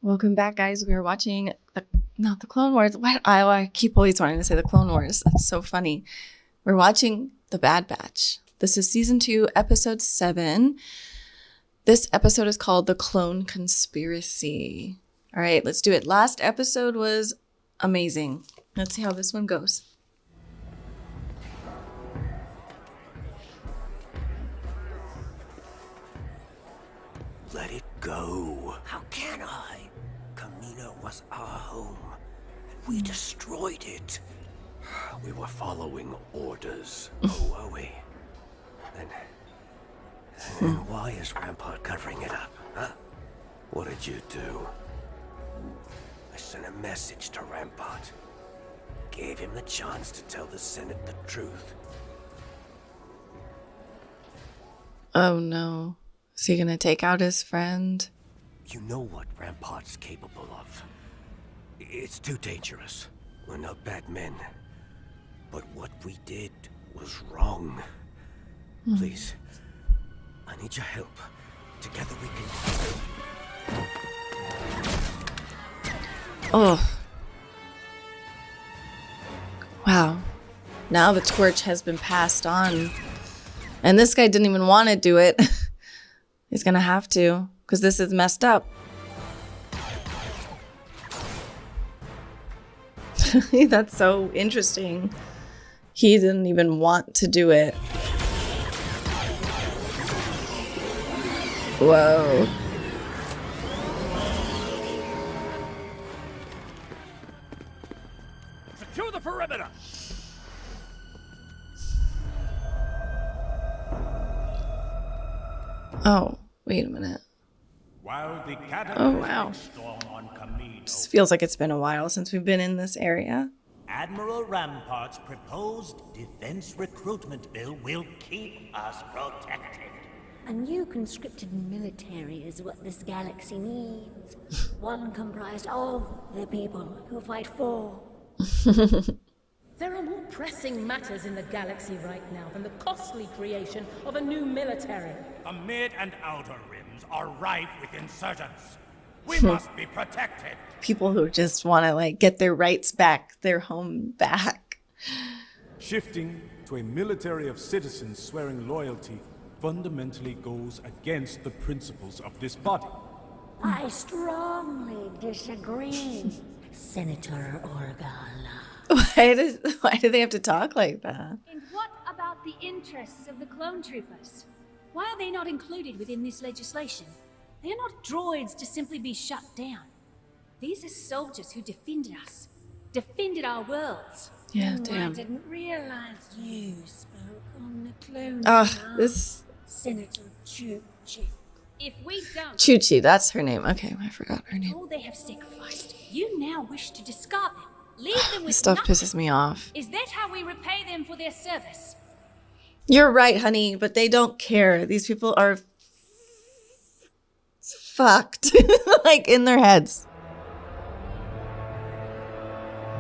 Welcome back, guys. We are watching not the Clone Wars. What? I keep always wanting to say the Clone Wars. That's so funny. We're watching The Bad Batch. This is season 2, episode 7. This episode is called The Clone Conspiracy. All right, let's do it. Last episode was amazing. Let's see how this one goes. Let it go. How can I? Kamino was our home, and we destroyed it. We were following orders. Oh, were we? Then why is Rampart covering it up, huh? What did you do? I sent a message to Rampart. Gave him the chance to tell the Senate the truth. Oh, no. Is he going to take out his friend? You know what Rampart's capable of. It's too dangerous. We're not bad men. But what we did was wrong. Please, I need your help. Together we can... Oh. Wow. Now the torch has been passed on. And this guy didn't even want to do it. He's going to have to, because this is messed up. That's so interesting. He didn't even want to do it. Whoa. Secure the perimeter! Oh, wait a minute. Oh, wow. Just feels like it's been a while since we've been in this area. Admiral Rampart's proposed defense recruitment bill will keep us protected. A new conscripted military is what this galaxy needs. One comprised of the people who fight for. There are more pressing matters in the galaxy right now than the costly creation of a new military. The mid and outer rims are rife with insurgents. We must be protected. People who just want to get their rights back, their home back. Shifting to a military of citizens swearing loyalty fundamentally goes against the principles of this body. I strongly disagree, Senator Organa. Why do they have to talk like that? And what about the interests of the clone troopers? Why are they not included within this legislation? They are not droids to simply be shut down. These are soldiers who defended us, defended our worlds. Yeah, I damn. didn't realize you spoke on the clone. This Senator Chuchi. If we don't, Chuchi, that's her name. Okay, I forgot her name. all they have sacrificed, you now wish to discard them. Leave them with This stuff nothing. pisses me off. Is that how we repay them for their service? You're right, honey, but they don't care. These people are fucked, in their heads.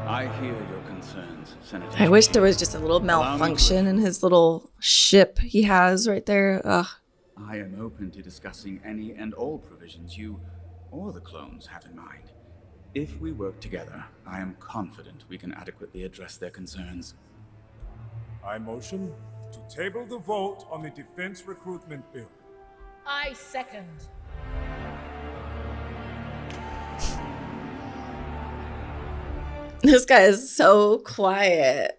I hear your concerns, Senator. I wish there was just a little malfunction in his little ship he has right there. Ugh. I am open to discussing any and all provisions you or the clones have in mind. If we work together, I am confident we can adequately address their concerns. I motion to table the vote on the defense recruitment bill. I second. This guy is so quiet.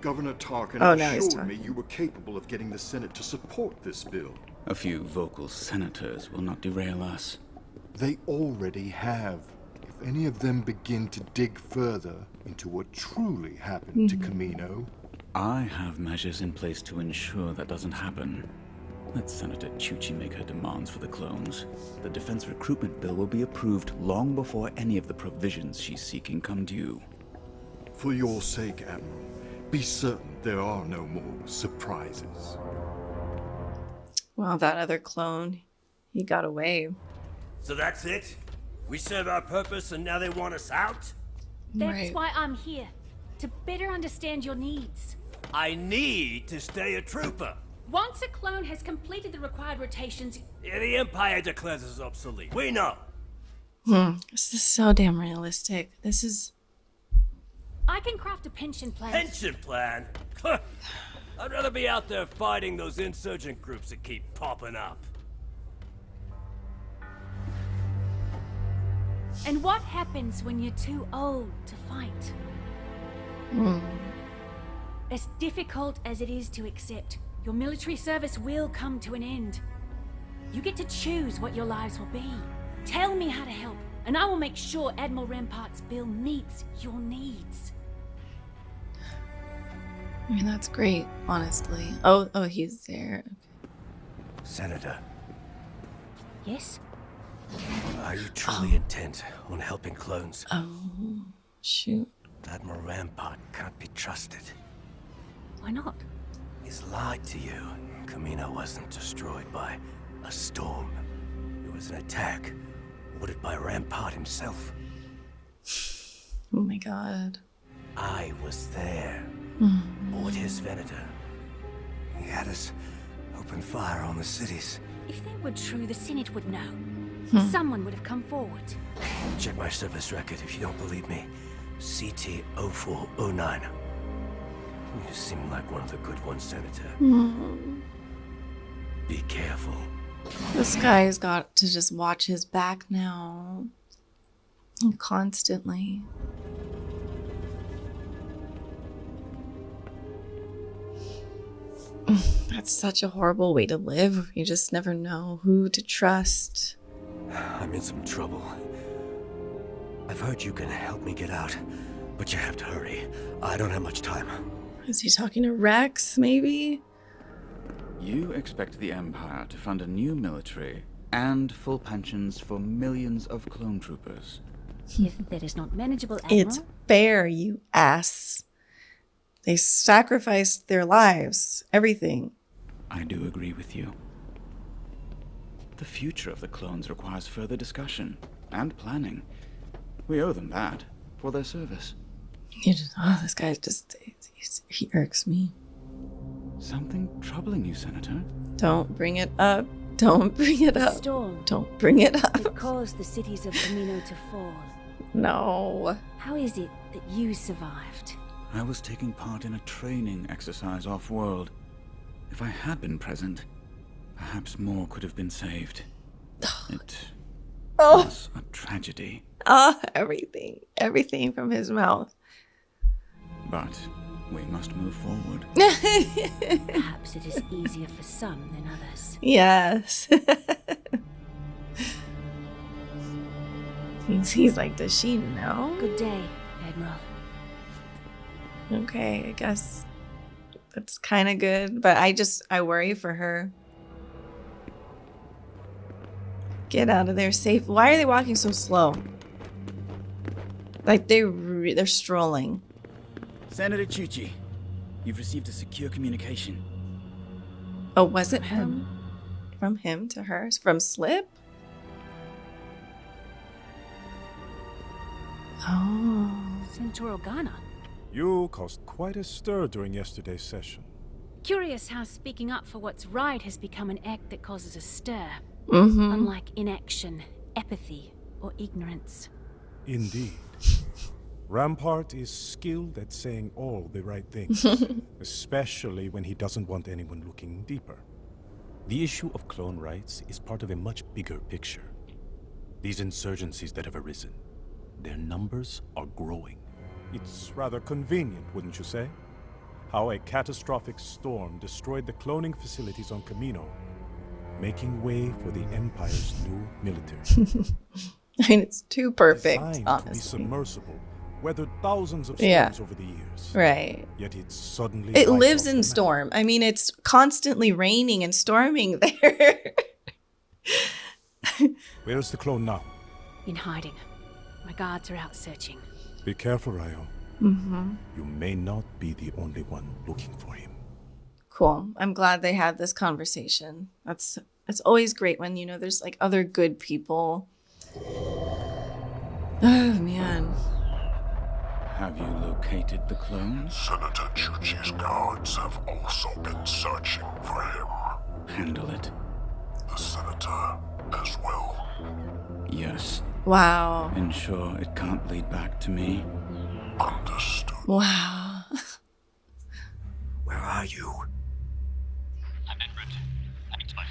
Governor Tarkin Oh, now he's assured me talking. you were capable of getting the Senate to support this bill. A few vocal senators will not derail us. They already have. If any of them begin to dig further into what truly happened to Kamino, I have measures in place to ensure that doesn't happen. Let Senator Chuchi make her demands for the clones. The defense recruitment bill will be approved long before any of the provisions she's seeking come due. for your sake, Admiral, be certain there are no more surprises. Well, that other clone, he got away. So that's it? We serve our purpose and now they want us out? That's Right. why I'm here, to better understand your needs. I need to stay a trooper. Once a clone has completed the required rotations... Yeah, the Empire declares us obsolete. We know. This is so damn realistic. This is... I can craft a pension plan. Pension plan? I'd rather be out there fighting those insurgent groups that keep popping up. And what happens when you're too old to fight? As difficult as it is to accept, your military service will come to an end. You get to choose what your lives will be. Tell me how to help, and I will make sure Admiral Rampart's bill meets your needs. I mean, that's great, honestly. Oh, he's there. Senator, Yes? are you truly intent on helping clones? Oh, shoot. Admiral Rampart can't be trusted. Why not? He's lied to you. Camino wasn't destroyed by a storm. It was an attack ordered by Rampart himself. Oh my god. I was there. Aboard his Venator. He had us open fire on the cities. If they were true, the Senate would know. Someone would have come forward. Check my service record if you don't believe me. CT-0409. You seem like one of the good ones, Senator. Be careful. This guy's got to just watch his back now. Constantly. That's such a horrible way to live. You just never know who to trust. I'm in some trouble. I've heard you can help me get out, but you have to hurry. I don't have much time. Is he talking to Rex, maybe? You expect the Empire to fund a new military and full pensions for millions of clone troopers. If that is not manageable, Admiral... It's fair, you ass. They sacrificed their lives, everything. I do agree with you. The future of the clones requires further discussion and planning. We owe them that for their service. This guy just, he irks me. Something troubling you, Senator? Don't bring it up. Don't bring it The up. storm Don't bring it up. that caused the cities of Camino to fall. No. How is it that you survived? I was taking part in a training exercise off-world. If I had been present, perhaps more could have been saved. It was a tragedy. Everything. Everything from his mouth. But we must move forward. Perhaps it is easier for some than others. Yes. he's like, does she know? Good day, Admiral. Okay, I guess that's kind of good, but I worry for her. Get out of there safe. Why are they walking so slow? Like they're strolling. Senator Chuchi, you've received a secure communication. Oh, was it him? From him to her? From Slip? Oh. Centaur Organa. You caused quite a stir during yesterday's session. Curious how speaking up for what's right has become an act that causes a stir. Mm-hmm. Unlike inaction, apathy, or ignorance. Indeed. Rampart is skilled at saying all the right things, especially when he doesn't want anyone looking deeper. The issue of clone rights is part of a much bigger picture. These insurgencies that have arisen, their numbers are growing. It's rather convenient, wouldn't you say? How a catastrophic storm destroyed the cloning facilities on Camino, making way for the Empire's new military. I mean, it's too perfect, Designed honestly. to be submersible, weathered thousands of storms over the years. Right. Yet it suddenly It wiped lives off in the storm. I mean, it's constantly raining and storming there. map. Where's the clone now? In hiding. My guards are out searching. Be careful, Ryo. Mm-hmm. You may not be the only one looking for him. Cool. I'm glad they had this conversation. It's always great when, there's like other good people. Oh, man. Have you located the clones? Senator Chuchi's guards have also been searching for him. Handle it. The senator as well. Yes. Wow. Ensure it can't lead back to me. Understood. Wow. Where are you? I'm dead, Brent. I need spice.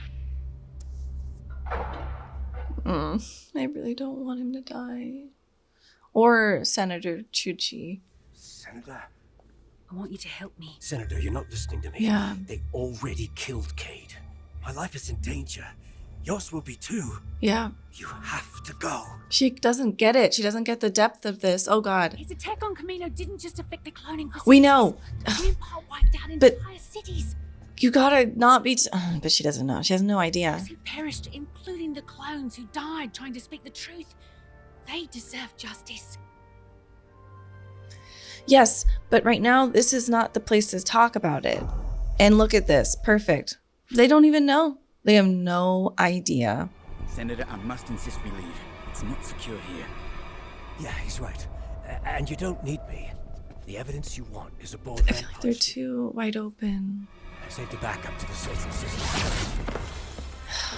I really don't want him to die. Or Senator Chuchi. Senator? I want you to help me. Senator, you're not listening to me. Yeah. They already killed Cade. My life is in danger. Yours will be too. Yeah. You have to go. She doesn't get it. She doesn't get the depth of this. Oh, God. His attack on Camino didn't just affect the cloning facilities. We know. The Empire wiped out But- entire cities. You gotta not be... but she doesn't know. She has no idea. Those who perished, including the clones who died trying to speak the truth. They deserve justice. Yes, but right now, this is not the place to talk about it. And look at this. Perfect. They don't even know. They have no idea. Senator, I must insist we leave. It's not secure here. Yeah, he's right. And you don't need me. The evidence you want is aboard I feel like they're too wide open. I saved a backup to the central system.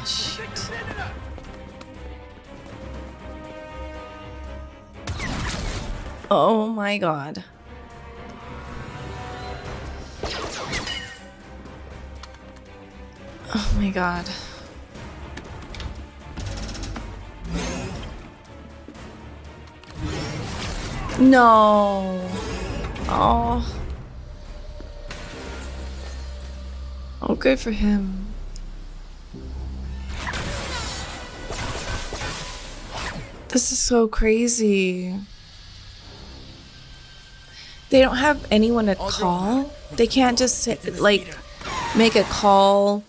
Shit. Oh my God. Oh my God. No. Oh. Oh, good for him. This is so crazy. They don't have anyone to call. They can't just sit, like, make a call.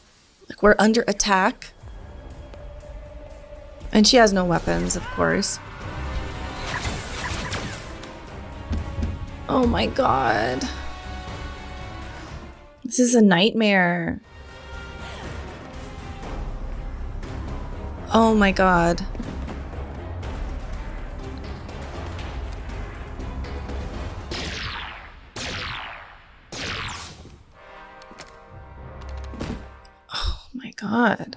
Like, we're under attack. And she has no weapons, of course. Oh my God. This is a nightmare. Oh my God. Oh my God.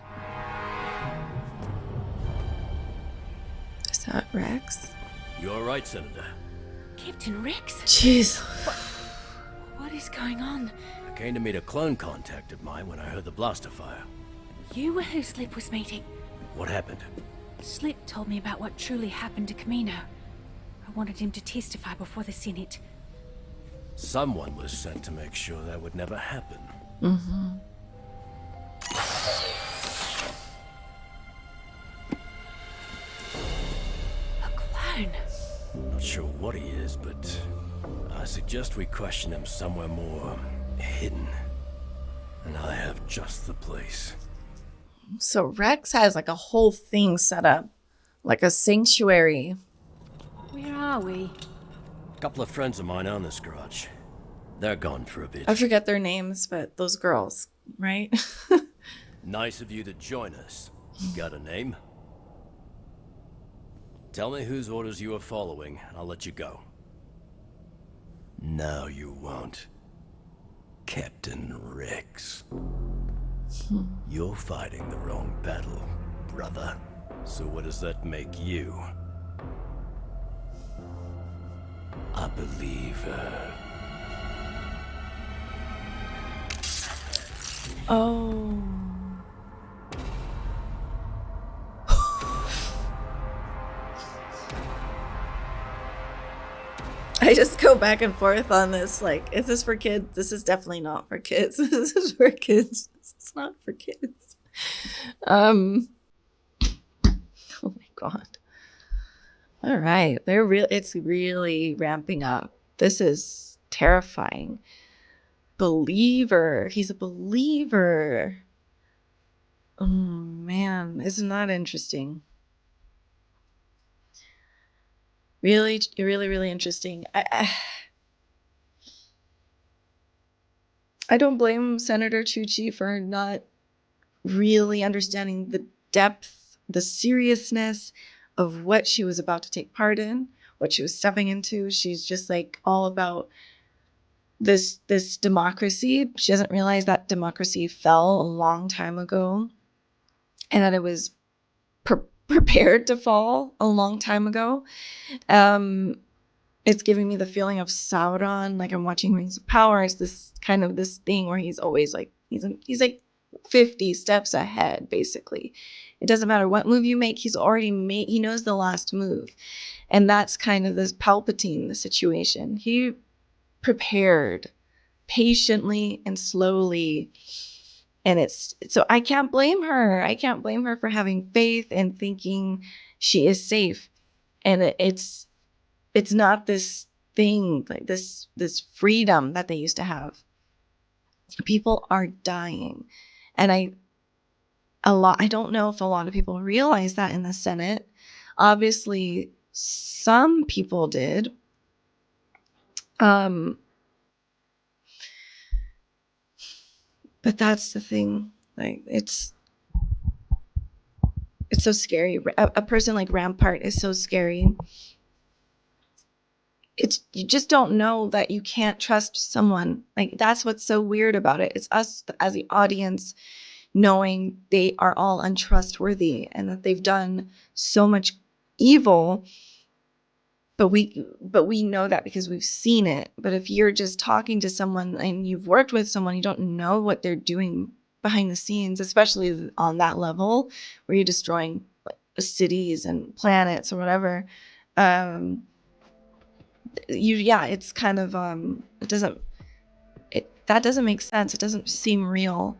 Is that Rex? You all right, Senator? Captain Rex? Jeez. What is going on? I came to meet a clone contact of mine when I heard the blaster fire. You were who Slip was meeting. What happened? Slip told me about what truly happened to Camino. I wanted him to testify before the Senate. Someone was sent to make sure that would never happen. Mm-hmm. A clone? Not sure what he is, but I suggest we question him somewhere more hidden. And I have just the place. So Rex has like a whole thing set up. Like a sanctuary. Where are we? A couple of friends of mine own this garage. They're gone for a bit. I forget their names, but those girls, right? Nice of you to join us. Got a name? Tell me whose orders you are following, and I'll let you go. No, you won't. Captain Rex. You're fighting the wrong battle, brother. So what does that make you? A believer. Oh. I just go back and forth on this. Like, is this for kids? This is definitely not for kids. This is for kids. This is not for kids. Oh my God. All right. It's really ramping up. This is terrifying. Believer. He's a believer. Oh man, isn't that interesting? Really, really interesting. I don't blame Senator Chuchi for not really understanding the depth, the seriousness of what she was about to take part in, what she was stepping into. She's just like all about this democracy. She doesn't realize that democracy fell a long time ago, and that it was prepared to fall a long time ago. It's giving me the feeling of Sauron, like I'm watching Rings of Power. It's this kind of this thing where he's always like he's like 50 steps ahead, basically. It doesn't matter what move you make, he's already made, he knows the last move. And that's kind of this Palpatine, the situation. He prepared patiently and slowly. And it's, so I can't blame her. I can't blame her for having faith and thinking she is safe. And it's not this thing, like this freedom that they used to have. People are dying. And I don't know if a lot of people realize that in the Senate. Obviously, some people did. But that's the thing. Like, it's so scary. A person like Rampart is so scary. You just don't know that you can't trust someone. Like, that's what's so weird about it. It's us as the audience knowing they are all untrustworthy and that they've done so much evil, but we know that because we've seen it. But if you're just talking to someone and you've worked with someone, you don't know what they're doing behind the scenes, especially on that level where you're destroying cities and planets or whatever. It's kind of that doesn't make sense. It doesn't seem real,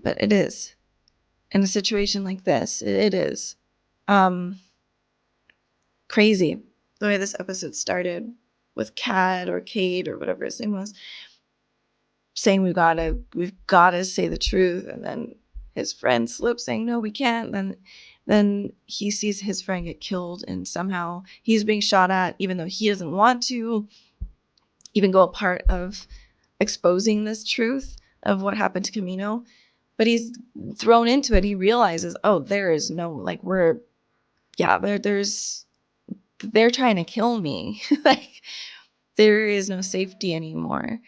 but it is. In a situation like this, it is. Crazy the way this episode started with Cad or Cade or whatever his name was, saying we've gotta say the truth, and then his friend slips saying no, we can't. Then he sees his friend get killed, and somehow he's being shot at, even though he doesn't want to even go a part of exposing this truth of what happened to Camino. But he's thrown into it. He realizes, oh, there is no, like, they're trying to kill me. Like, there is no safety anymore.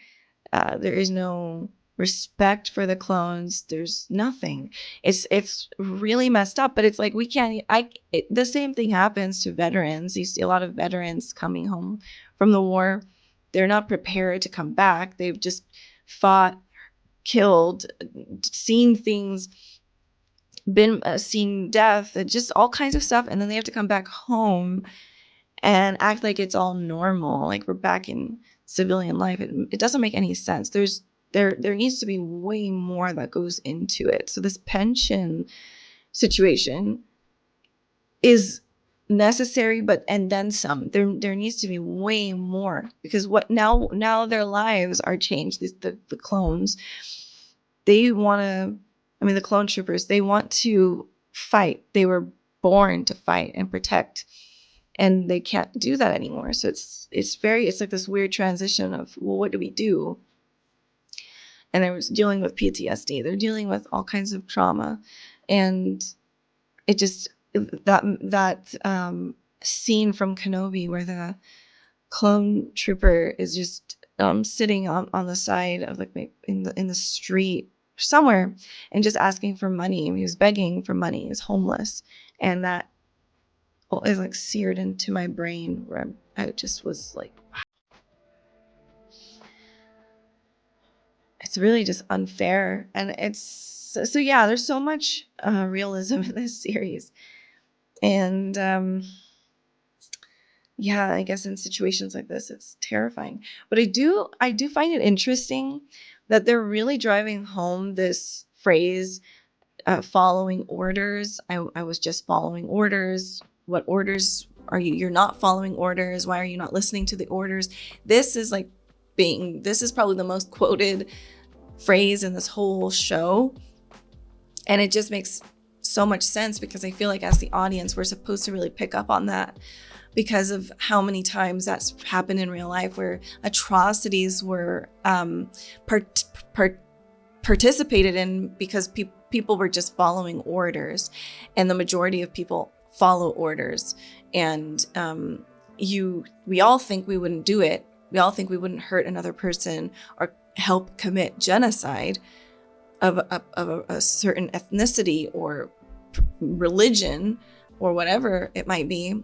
There is no respect for the clones. There's nothing. It's really messed up, but it's like the same thing happens to veterans. You see a lot of veterans coming home from the war. They're not prepared to come back. They've just fought, killed, seen things, seen death, just all kinds of stuff, and then they have to come back home and act like it's all normal, like we're back in civilian life. It doesn't make any sense. There needs to be way more that goes into it. So this pension situation is necessary, and then some. There needs to be way more, because what now their lives are changed. The clones, they want to. I mean, the clone troopers, they want to fight. They were born to fight and protect, and they can't do that anymore. So it's like this weird transition of, well, what do we do? And they're dealing with PTSD. They're dealing with all kinds of trauma, and it just that scene from Kenobi where the clone trooper is just sitting on the side of, like, in the street somewhere and just asking for money. He was begging for money. He was homeless, and that is like seared into my brain, where I just was like, wow. It's really just unfair. And it's so yeah, there's so much realism in this series. And yeah, I guess in situations like this, it's terrifying. But I do find it interesting that they're really driving home this phrase, following orders. I was just following orders. What orders are you? You're not following orders. Why are you not listening to the orders? This is probably the most quoted phrase in this whole show. And it just makes so much sense, because I feel like as the audience, we're supposed to really pick up on that, because of how many times that's happened in real life, where atrocities were participated in because people were just following orders, and the majority of people follow orders. And we all think we wouldn't do it. We all think we wouldn't hurt another person or help commit genocide of a certain ethnicity or religion or whatever it might be.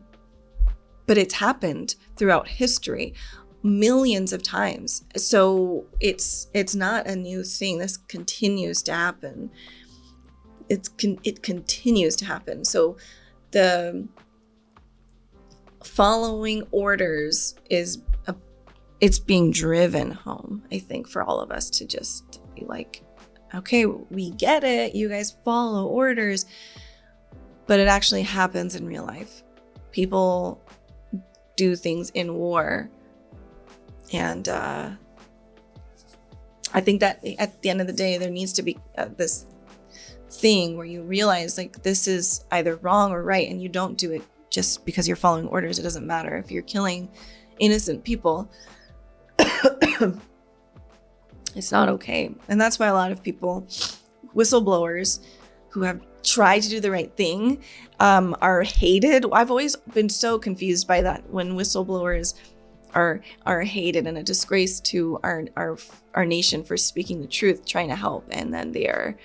But it's happened throughout history millions of times. So it's not a new thing. This continues to happen. It continues to happen. So the following orders it's being driven home, I think, for all of us to just be like, okay, we get it. You guys follow orders. But it actually happens in real life. People do things in war. And I think that at the end of the day, there needs to be this thing where you realize like this is either wrong or right, and you don't do it just because you're following orders. It doesn't matter if you're killing innocent people. It's not okay. And that's why a lot of people, whistleblowers who have tried to do the right thing, are hated. I've always been so confused by that, when whistleblowers are hated and a disgrace to our nation for speaking the truth, trying to help, and then they are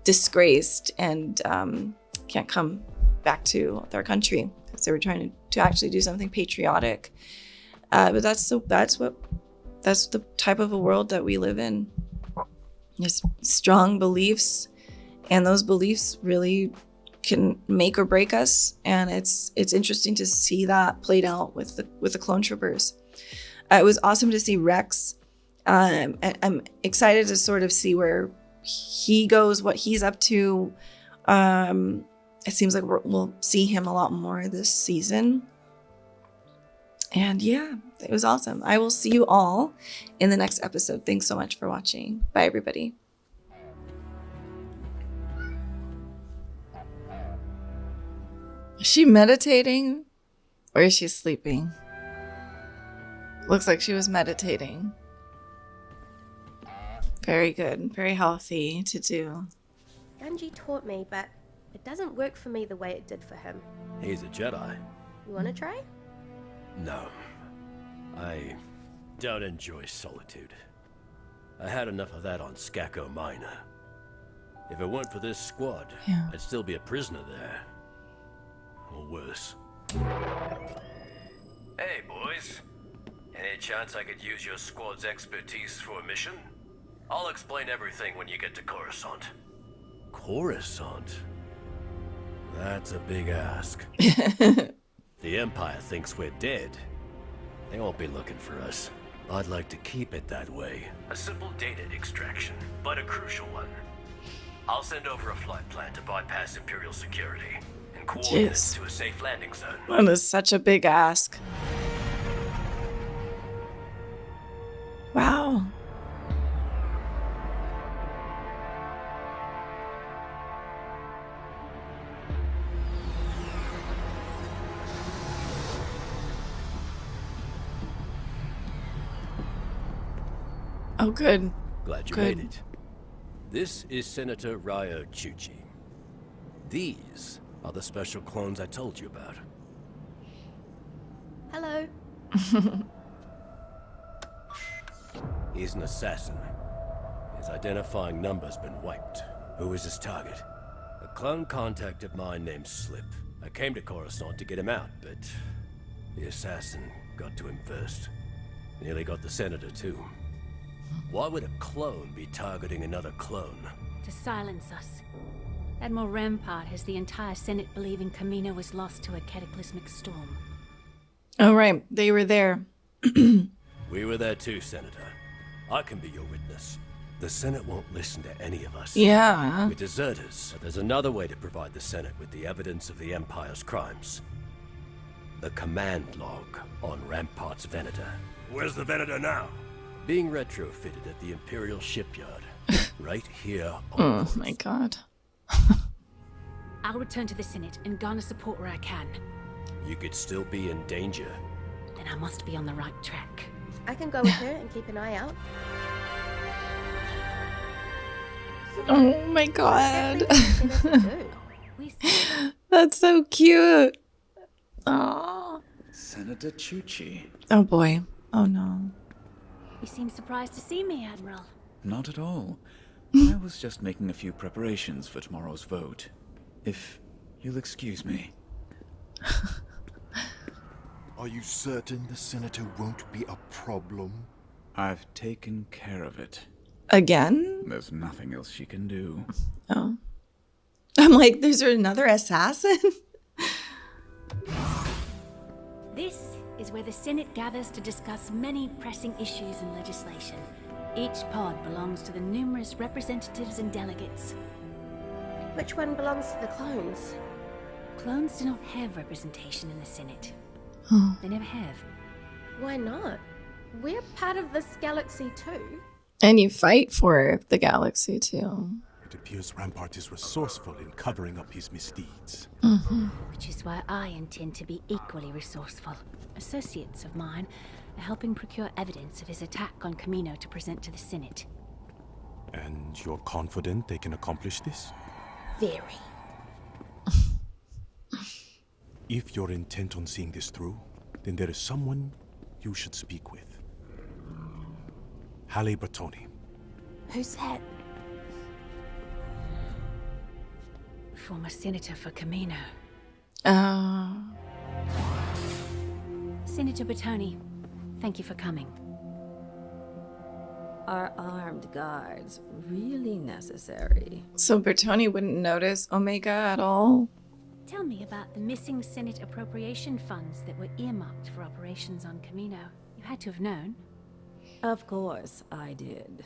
disgraced and can't come back to their country because they were trying to actually do something patriotic. But that's the type of a world that we live in. There's strong beliefs, and those beliefs really can make or break us. And it's interesting to see that played out with the clone troopers. It was awesome to see Rex. I'm excited to sort of see where he goes, what he's up to. It seems like we'll see him a lot more this season. And yeah, it was awesome. I will see you all in the next episode. Thanks so much for watching. Bye, everybody. Is she meditating or is she sleeping? Looks like she was meditating. Very good. Very healthy to do. Ganji taught me, but it doesn't work for me the way it did for him. He's a Jedi. You want to try? No. I don't enjoy solitude. I had enough of that on Skako Minor. If it weren't for this squad, I'd still be a prisoner there. Or worse. Hey, boys. Any chance I could use your squad's expertise for a mission? I'll explain everything when you get to Coruscant. Coruscant? That's a big ask. The Empire thinks we're dead. They won't be looking for us. I'd like to keep it that way. A simple data extraction, but a crucial one. I'll send over a flight plan to bypass Imperial security and coordinates to a safe landing zone. That is such a big ask. Wow. Oh, good. Glad you made it. This is Senator Ryo Chuchi. These are the special clones I told you about. Hello. He's an assassin. His identifying number's been wiped. Who is his target? A clone contact of mine named Slip. I came to Coruscant to get him out, but the assassin got to him first. Nearly got the senator too. Why would a clone be targeting another clone? To silence us. Admiral Rampart has the entire Senate believing Kamino was lost to a cataclysmic storm. Oh, right. They were there. We were there too, Senator. I can be your witness. The Senate won't listen to any of us. Yeah. We're deserters. But there's another way to provide the Senate with the evidence of the Empire's crimes. The command log on Rampart's Venator. Where's the Venator now? Being retrofitted at the Imperial shipyard. Right here on Oh my god. I'll return to the Senate and garner support where I can. You could still be in danger. Then I must be on the right track. I can go with her and keep an eye out. Oh my god. Exactly That's so cute. Aww. Senator Chuchi. Oh boy. Oh no. You seem surprised to see me, Admiral. Not at all. I was just making a few preparations for tomorrow's vote. If you'll excuse me. Are you certain the senator won't be a problem? I've taken care of it. Again? There's nothing else she can do. Oh. I'm like, there's another assassin? This is where the Senate gathers to discuss many pressing issues and legislation. Each pod belongs to the numerous representatives and delegates. Which one belongs to the clones? Clones do not have representation in the Senate. Oh. They never have. Why not? We're part of this galaxy too. And you fight for the galaxy too. It appears Rampart is resourceful in covering up his misdeeds. Which is why I intend to be equally resourceful. Associates of mine are helping procure evidence of his attack on Camino to present to the Senate. And you're confident they can accomplish this? Very. If you're intent on seeing this through, then there is someone you should speak with. Halle Bertoni. Who's that? Former senator for Camino. Senator Bertoni, thank you for coming. Are armed guards really necessary? So Bertoni wouldn't notice Omega at all? Tell me about the missing Senate appropriation funds that were earmarked for operations on Camino. You had to have known. Of course I did.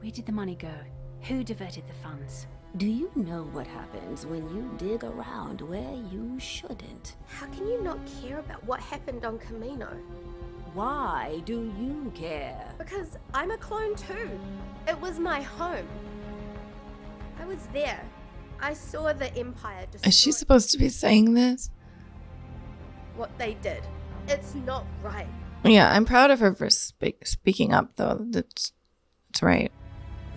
Where did the money go? Who diverted the funds? Do you know what happens when you dig around where you shouldn't? How can you not care about what happened on Camino? Why do you care? Because I'm a clone too. It was my home. I was there. I saw the Empire destroy. Is she supposed to be saying this? What they did. It's not right. Yeah, I'm proud of her for speaking up, though. That's right.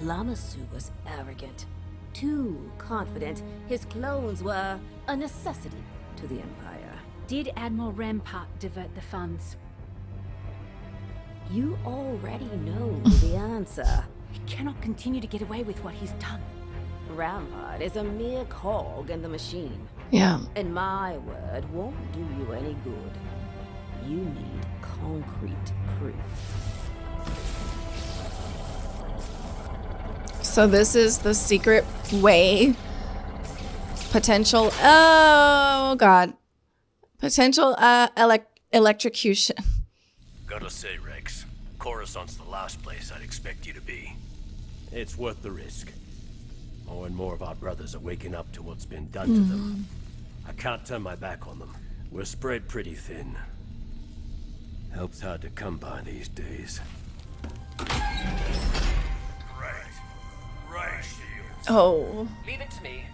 Lamasu was arrogant. Too confident his clones were a necessity to the Empire. Did Admiral Rampart divert the funds? You already know the answer. He cannot continue to get away with what he's done. Rampart is a mere cog in the machine. Yeah. And my word won't do you any good. You need concrete proof. So this is the secret way. Potential. Oh, God. Potential electrocution. Gotta say, Rex, Coruscant's the last place I'd expect you to be. It's worth the risk. More and more of our brothers are waking up to what's been done to them. I can't turn my back on them. We're spread pretty thin. Help's hard to come by these days. Right, shield. Oh. Leave it to me.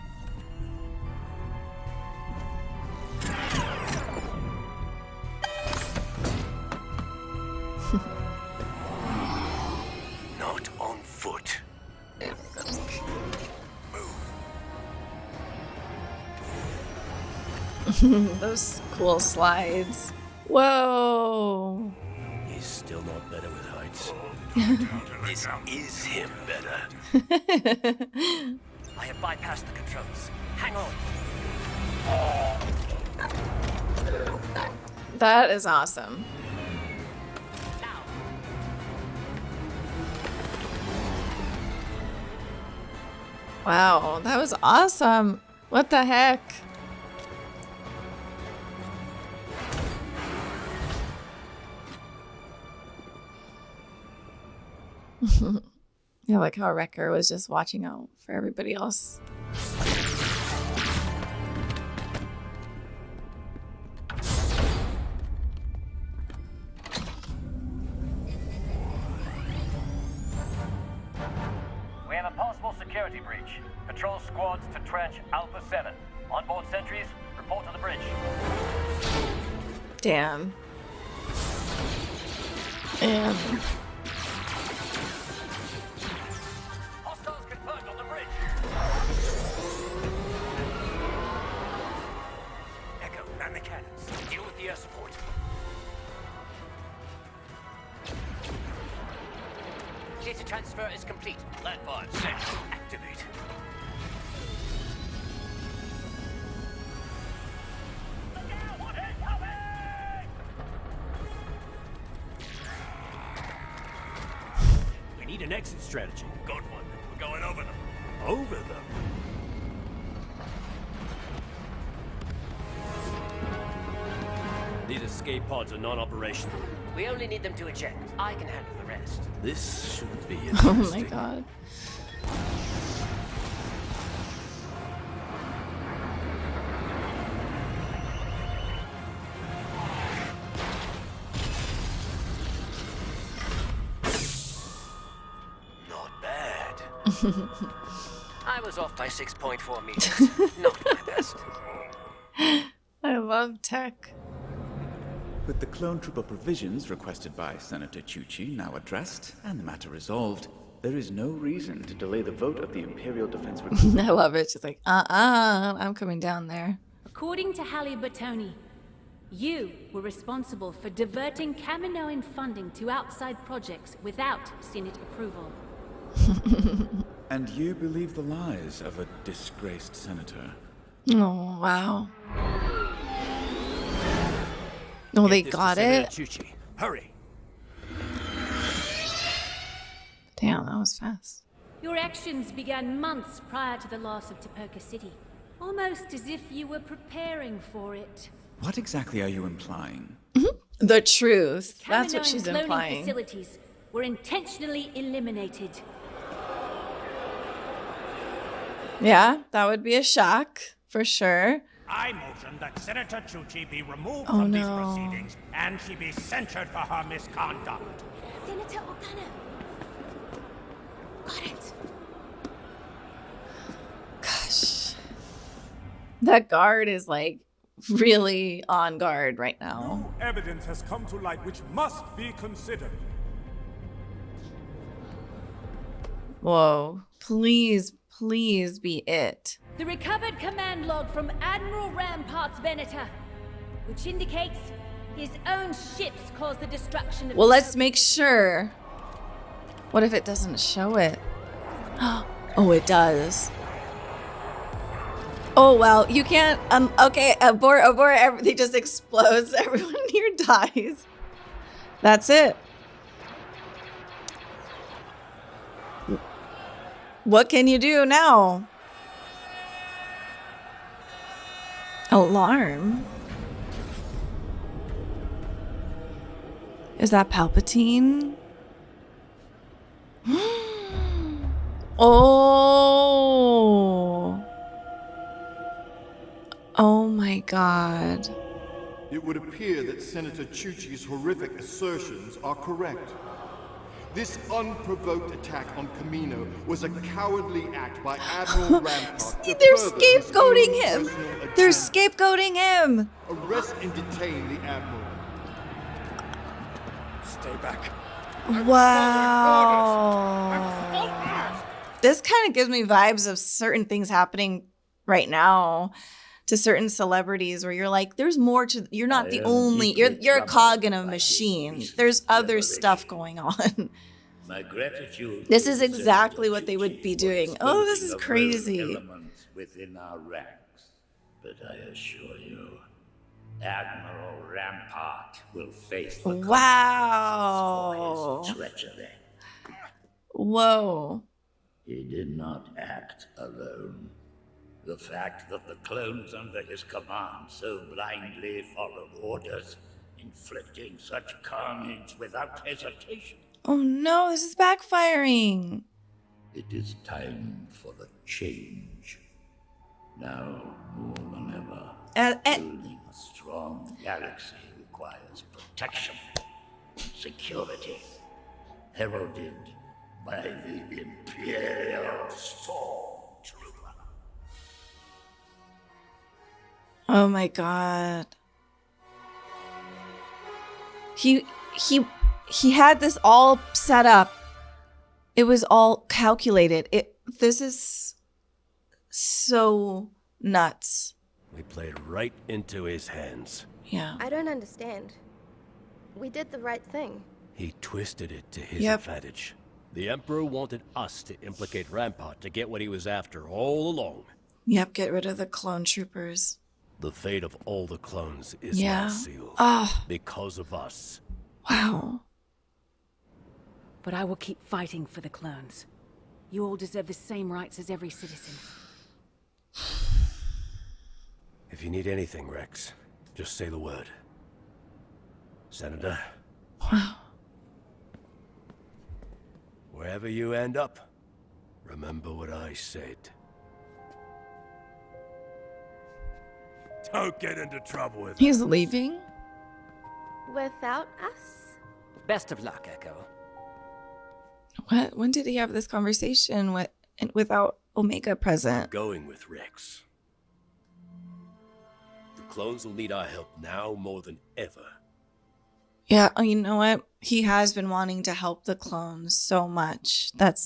Not on foot. Those cool slides. Whoa. He's still not better with heights. This is him better. I have bypassed the controls. Hang on. That is awesome. Wow, that was awesome. What the heck? Yeah, like how Wrecker was just watching out for everybody else. We have a possible security breach. Patrol squads to trench Alpha 7. Onboard sentries, report to the bridge. Damn. And Hostiles confirmed on the bridge. Echo, man the cannons. Deal with the air support. Transfer is complete. Platform set. Activate. We need an exit strategy. Good one. We're going over them. Over them? These escape pods are non-operational. We only need them to eject. I can handle the rest. This shouldn't be Oh interesting. my god. Not bad. I was off by 6.4 meters. Not my best. I love tech. With the clone trooper provisions requested by Senator Chuchi now addressed and the matter resolved, there is no reason to delay the vote of the Imperial Defense Recruitment. I love it. She's like, I'm coming down there. According to Halle Bertoni, you were responsible for diverting Kaminoan funding to outside projects without Senate approval. And you believe the lies of a disgraced senator. Oh, wow. No, they got it. Chuchi. Hurry. Damn, that was fast. Your actions began months prior to the loss of Topoka City, almost as if you were preparing for it. What exactly are you implying? The truth. That's what Kaminoan she's cloning implying. facilities were intentionally eliminated. Yeah, that would be a shock, for sure. I motion that Senator Chuchi be removed Oh, from these no. proceedings and she be censured for her misconduct. Senator O'Connor. Got it. Gosh. That guard is like really on guard right now. Evidence has come to light which must be considered. Whoa. Please, please be it. The recovered command log from Admiral Rampart's Venator, which indicates his own ships caused the destruction of Well, let's make sure. What if it doesn't show it? Oh, it does. Oh, well, you can't, okay, abort, everything just explodes. Everyone here dies. That's it. What can you do now? Alarm? Is that Palpatine? Oh. Oh my god. It would appear that Senator Chuchi's horrific assertions are correct. This unprovoked attack on Kamino was a cowardly act by Admiral Rampart. See, they're scapegoating him. They're scapegoating him. Arrest and detain the Admiral. Stay back. Wow. This kind of gives me vibes of certain things happening right now to certain celebrities where you're like, there's more to, you're not the only, you're a cog in a machine. There's other stuff going on. My gratitude. This is exactly what they would be doing. Oh, this is crazy. Elements within our ranks, but I assure you, Admiral Rampart will face the Wow. consequences for his treachery. Whoa. He did not act alone. The fact that the clones under his command so blindly followed orders, inflicting such carnage without hesitation. Oh no, this is backfiring. It is time for the change. Now, more than ever, building a strong galaxy requires protection, security, heralded by the Imperial Stormtrooper. Oh my god. He had this all set up. It was all calculated. This is so nuts. We played right into his hands. Yeah. I don't understand. We did the right thing. He twisted it to his Yep. advantage. The Emperor wanted us to implicate Rampart to get what he was after all along. Yep, get rid of the clone troopers. The fate of all the clones is Yeah. now sealed. Because of us. Wow. But I will keep fighting for the clones. You all deserve the same rights as every citizen. If you need anything, Rex, just say the word. Senator. Wow. Wherever you end up, remember what I said. Don't get into trouble with He's leaving? Without us? Best of luck, Echo. What? When did he have this conversation without Omega present? Going with Rex. The clones will need our help now more than ever. Yeah, you know what? He has been wanting to help the clones so much. That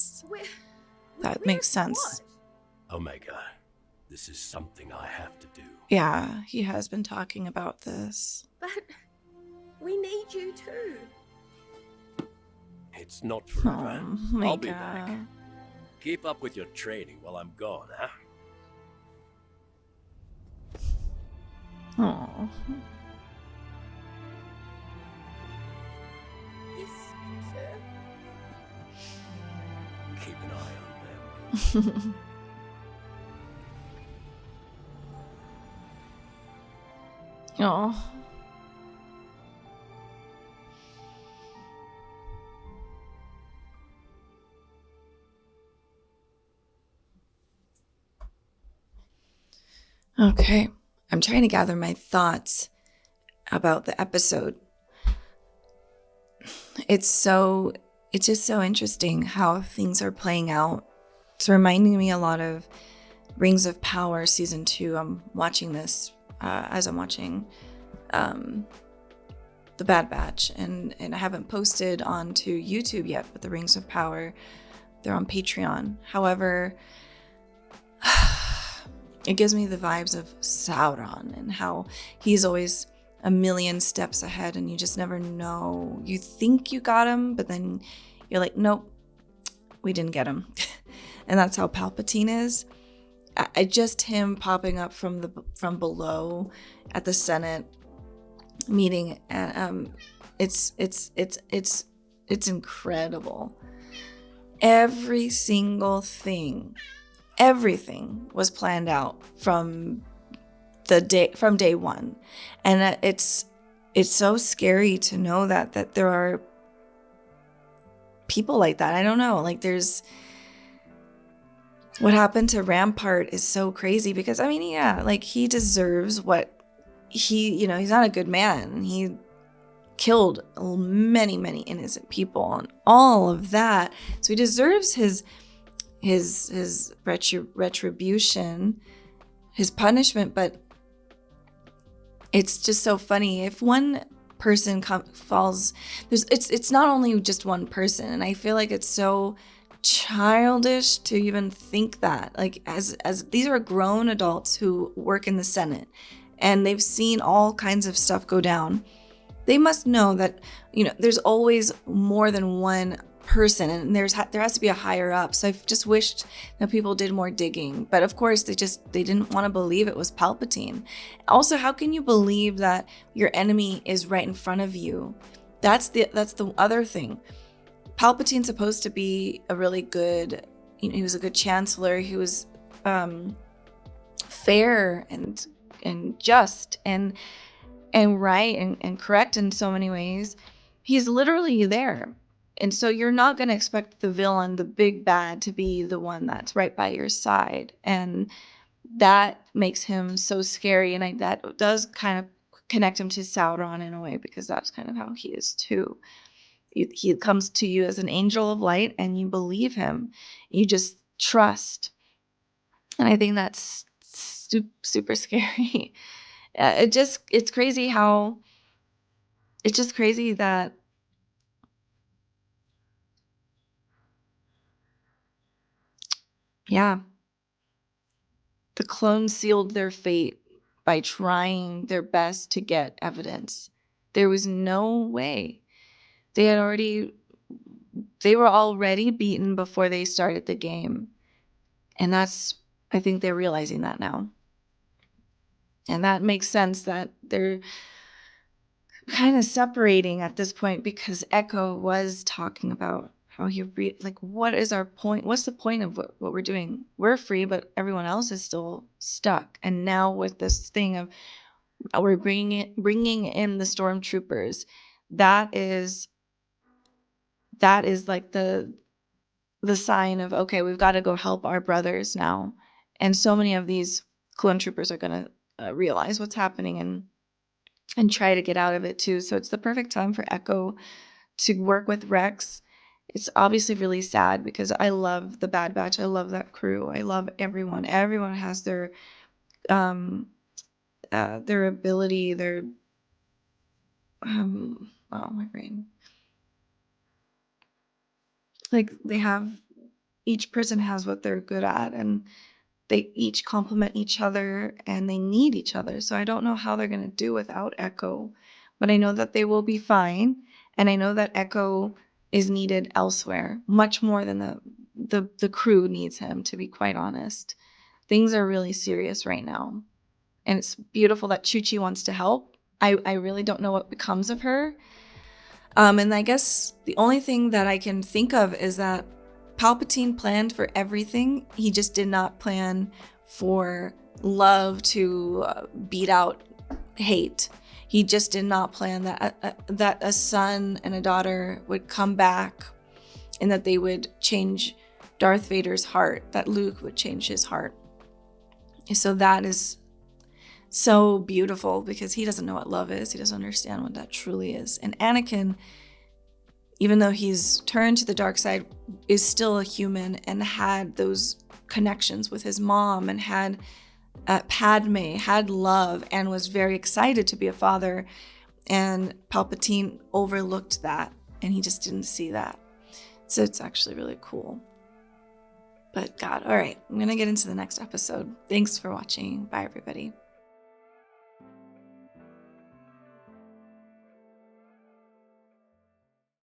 makes sense. Omega, this is something I have to do. Yeah, he has been talking about this. But we need you too. It's not forever. Oh, I'll be back. Keep up with your training while I'm gone, huh? Oh. Yes, sir. Keep an eye on them. Oh. Okay. I'm trying to gather my thoughts about the episode. It's just so interesting how things are playing out. It's reminding me a lot of Rings of Power season 2. I'm watching this as I'm watching The Bad Batch, and I haven't posted onto YouTube yet with the Rings of Power. They're on Patreon. However, it gives me the vibes of Sauron and how he's always a million steps ahead and you just never know. You think you got him, but then you're like, nope, we didn't get him. And that's how Palpatine is. Just him popping up from below at the Senate meeting, it's incredible. Every single thing, everything was planned out from day one, and it's so scary to know that there are people like that. I don't know, like there's. What happened to Rampart is so crazy because, I mean, yeah, like he deserves what he's not a good man. He killed many, many innocent people and all of that. So he deserves his retribution, his punishment. But it's just so funny. If one person falls, it's not only just one person. And I feel like it's so childish to even think that, like, as these are grown adults who work in the Senate and they've seen all kinds of stuff go down. They must know that there's always more than one person, and there has to be a higher up. So I've just wished that people did more digging, but of course they didn't want to believe it was Palpatine. Also, how can you believe that your enemy is right in front of you? That's the other thing. Palpatine's supposed to be a really good, he was a good chancellor. He was fair and just and right and correct in so many ways. He's literally there. And so you're not going to expect the villain, the big bad, to be the one that's right by your side. And that makes him so scary. And that does kind of connect him to Sauron in a way, because that's kind of how he is too. He comes to you as an angel of light and you believe him. You just trust. And I think that's super scary. It's crazy how, it's just crazy that the clones sealed their fate by trying their best to get evidence. There was no way. They had already They were already beaten before they started the game. And I think they're realizing that now. And that makes sense that they're kind of separating at this point, because Echo was talking about how what is our point? What's the point of what we're doing? We're free, but everyone else is still stuck. And now with this thing of we're bringing in the stormtroopers, that is like the sign of, okay, we've got to go help our brothers now. And so many of these clone troopers are going to realize what's happening and try to get out of it too. So it's the perfect time for Echo to work with Rex. It's obviously really sad because I love the Bad Batch. I love that crew. I love everyone. Everyone has their ability, their my brain. Like each person has what they're good at, and they each complement each other, and they need each other. So I don't know how they're going to do without Echo, but I know that they will be fine. And I know that Echo is needed elsewhere, much more than the crew needs him, to be quite honest. Things are really serious right now. And it's beautiful that Chuchi wants to help. I really don't know what becomes of her. And I guess the only thing that I can think of is that Palpatine planned for everything. He just did not plan for love to beat out hate. He just did not plan that a son and a daughter would come back, and that they would change Darth Vader's heart, that Luke would change his heart. So that is so beautiful, because he doesn't know what love is. He doesn't understand what that truly is. And Anakin, even though he's turned to the dark side, is still a human and had those connections with his mom, and had Padme, had love, and was very excited to be a father. And Palpatine overlooked that, and he just didn't see that. So it's actually really cool. But God, all right, I'm going to get into the next episode. Thanks for watching. Bye, everybody.